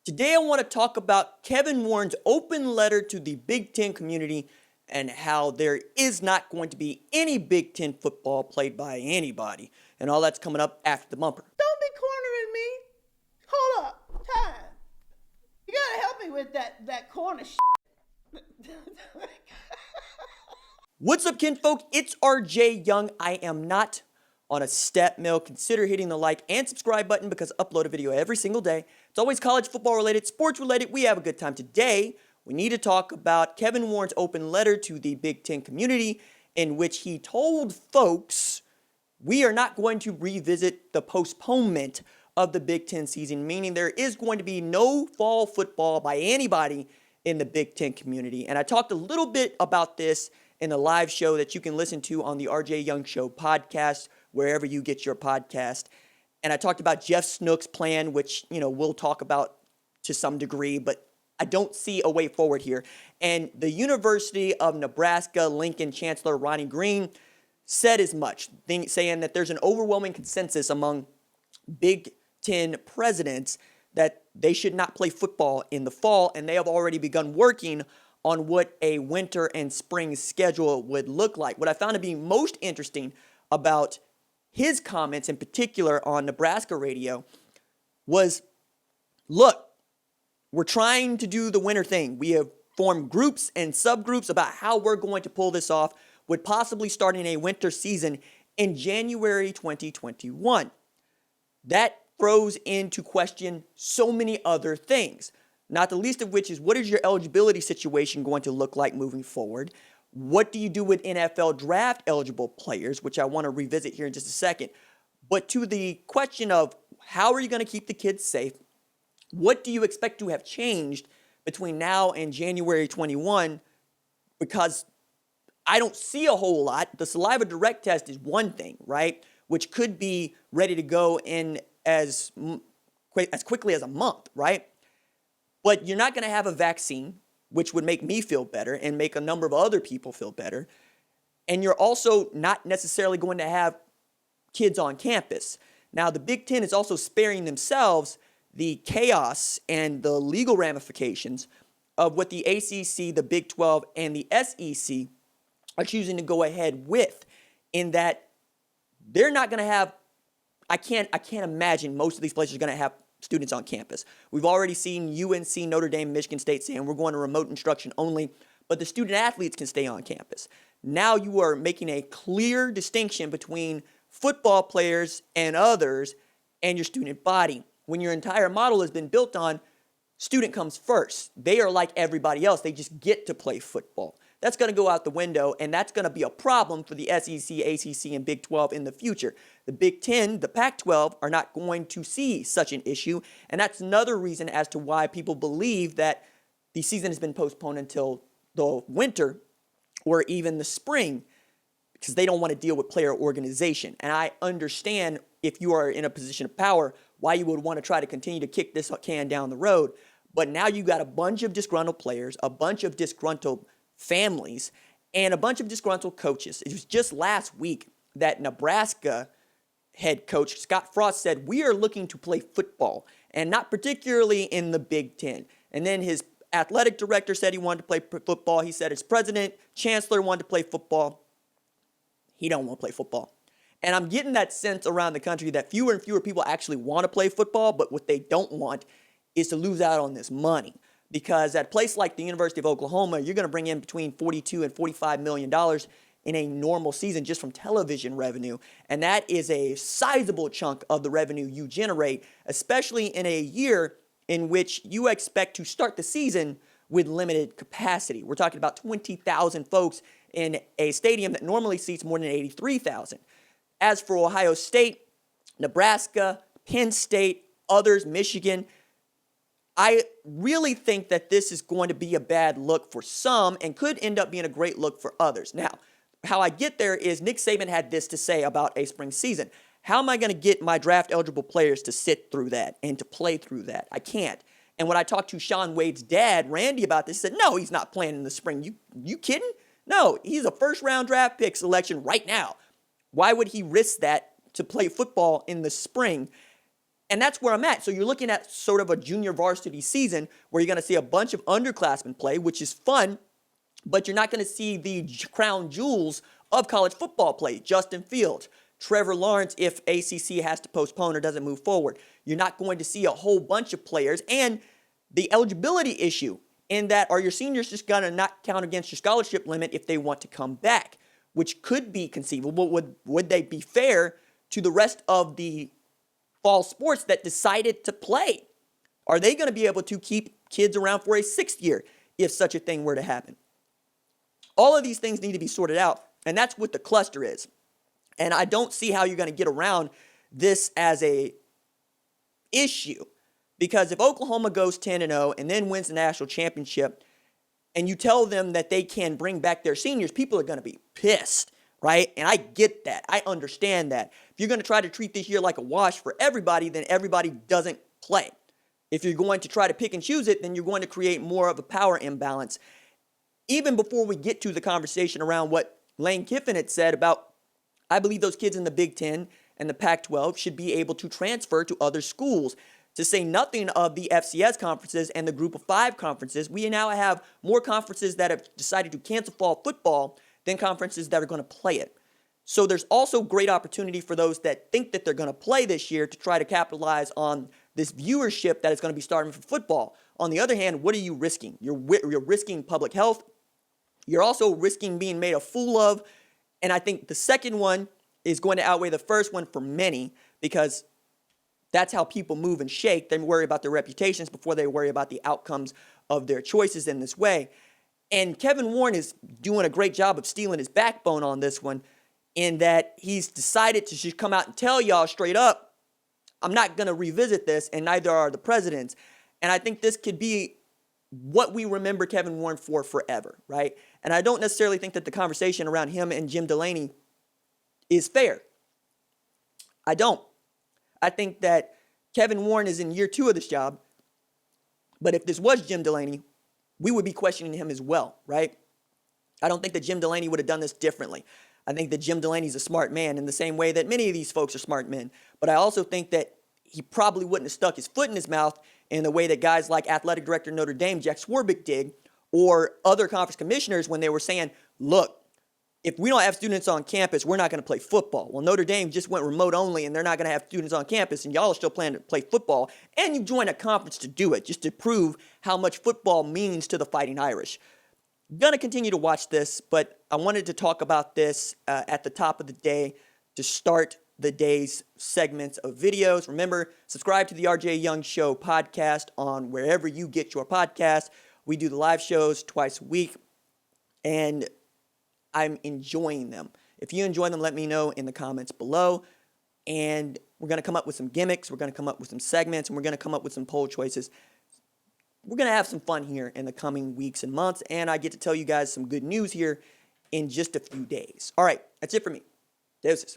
Today I want to talk about Kevin Warren's open letter to the Big Ten community and how there is not going to be any Big Ten football played by anybody. And all that's coming up after the bumper. Don't be cornering me. Hold up. Time. You gotta help me with that corner shit. What's up, kinfolk? It's RJ Young. I am not on a step mill. Consider hitting the like and subscribe button because I upload a video every single day. It's always college football related, sports related. We have a good time. Today, we need to talk about Kevin Warren's open letter to the Big Ten community in which he told folks we are not going to revisit the postponement of the Big Ten season, meaning there is going to be no fall football by anybody in the Big Ten community. And I talked a little bit about this in the live show that you can listen to on the RJ Young Show podcast, wherever you get your podcast. And I talked about Jeff Snook's plan, which, we'll talk about to some degree, but I don't see a way forward here. And the University of Nebraska Lincoln Chancellor Ronnie Green said as much, saying that there's an overwhelming consensus among Big Ten presidents that they should not play football in the fall, and they have already begun working on what a winter and spring schedule would look like. What I found to be most interesting about his comments, in particular on Nebraska radio, was, look, we're trying to do the winter thing. We have formed groups and subgroups about how we're going to pull this off, with possibly starting a winter season in January 2021. That throws into question so many other things, not the least of which is, what is your eligibility situation going to look like moving forward? What do you do with NFL draft eligible players, which I want to revisit here in just a second. But to the question of how are you going to keep the kids safe? What do you expect to have changed between now and January 21? Because I don't see a whole lot. The saliva direct test is one thing, right? Which could be ready to go in as quickly as a month, right? But you're not going to have a vaccine, which would make me feel better and make a number of other people feel better. And you're also not necessarily going to have kids on campus. Now, the Big Ten is also sparing themselves the chaos and the legal ramifications of what the ACC, the Big 12, and the SEC are choosing to go ahead with, in that they're not going to have, I can't imagine most of these places are going to have students on campus. We've already seen UNC, Notre Dame, Michigan State saying we're going to remote instruction only, but the student athletes can stay on campus. Now you are making a clear distinction between football players and others and your student body, when your entire model has been built on student comes first. They are like everybody else. They just get to play football. That's going to go out the window, and that's going to be a problem for the SEC, ACC, and Big 12 in the future. The Big 10, the Pac-12, are not going to see such an issue, and that's another reason as to why people believe that the season has been postponed until the winter or even the spring, because they don't want to deal with player organization. And I understand, if you are in a position of power, why you would want to try to continue to kick this can down the road. But now you got a bunch of disgruntled players, a bunch of disgruntled families, and a bunch of disgruntled coaches. It was just last week that Nebraska head coach Scott Frost said, we are looking to play football, and not particularly in the Big Ten. And then his athletic director said he wanted to play football. He said his president, chancellor wanted to play football. He don't want to play football. And I'm getting that sense around the country that fewer and fewer people actually want to play football, but what they don't want is to lose out on this money. Because at a place like the University of Oklahoma, you're going to bring in between $42 and $45 million in a normal season just from television revenue. And that is a sizable chunk of the revenue you generate, especially in a year in which you expect to start the season with limited capacity. We're talking about 20,000 folks in a stadium that normally seats more than 83,000. As for Ohio State, Nebraska, Penn State, others, Michigan, I really think that this is going to be a bad look for some and could end up being a great look for others. Now, how I get there is Nick Saban had this to say about a spring season. How am I going to get my draft eligible players to sit through that and to play through that? I can't. And when I talked to Shaun Wade's dad, Randy, about this, he said, no, he's not playing in the spring. You kidding? No, he's a first-round draft pick selection right now. Why would he risk that to play football in the spring? And that's where I'm at. So you're looking at sort of a junior varsity season where you're going to see a bunch of underclassmen play, which is fun, but you're not going to see the crown jewels of college football play. Justin Fields, Trevor Lawrence, if ACC has to postpone or doesn't move forward. You're not going to see a whole bunch of players. And the eligibility issue in that, are your seniors just going to not count against your scholarship limit if they want to come back, which could be conceivable. Would they be fair to the rest of the fall sports that decided to play? Are they going to be able to keep kids around for a sixth year if such a thing were to happen? All of these things need to be sorted out, and that's what the cluster is. And I don't see how you're going to get around this as a issue, because if Oklahoma goes 10-0 and then wins the national championship, and you tell them that they can bring back their seniors, people are going to be pissed, right? And I get that. I understand that. If you're going to try to treat this year like a wash for everybody, then everybody doesn't play. If you're going to try to pick and choose it, then you're going to create more of a power imbalance. Even before we get to the conversation around what Lane Kiffin had said about, I believe those kids in the Big Ten and the Pac-12 should be able to transfer to other schools. To say nothing of the FCS conferences and the Group of Five conferences, we now have more conferences that have decided to cancel fall football than conferences that are going to play it. So there's also great opportunity for those that think that they're going to play this year to try to capitalize on this viewership that is going to be starting for football. On the other hand, what are you risking? You're risking public health. You're also risking being made a fool of. And I think the second one is going to outweigh the first one for many, because that's how people move and shake. They worry about their reputations before they worry about the outcomes of their choices in this way. And Kevin Warren is doing a great job of stealing his backbone on this one, in that he's decided to just come out and tell y'all straight up, I'm not going to revisit this, and neither are the presidents. And I think this could be what we remember Kevin Warren for forever, right? And I don't necessarily think that the conversation around him and Jim Delaney is fair. I don't. I think that Kevin Warren is in year 2 of this job, but if this was Jim Delaney, we would be questioning him as well, right? I don't think that Jim Delaney would have done this differently. I think that Jim Delaney's a smart man in the same way that many of these folks are smart men. But I also think that he probably wouldn't have stuck his foot in his mouth in the way that guys like Athletic Director of Notre Dame, Jack Swarbrick, did, or other conference commissioners when they were saying, look, if we don't have students on campus, we're not going to play football. Well, Notre Dame just went remote only, and they're not going to have students on campus, and y'all are still planning to play football. And you joined a conference to do it, just to prove how much football means to the Fighting Irish. Going to continue to watch this, but I wanted to talk about this at the top of the day to start the day's segments of videos. Remember, subscribe to the RJ Young Show podcast on wherever you get your podcast. We do the live shows twice a week, and I'm enjoying them. If you enjoy them, let me know in the comments below. And we're going to come up with some gimmicks. We're going to come up with some segments. And we're going to come up with some poll choices. We're going to have some fun here in the coming weeks and months. And I get to tell you guys some good news here in just a few days. All right, that's it for me. Deuces.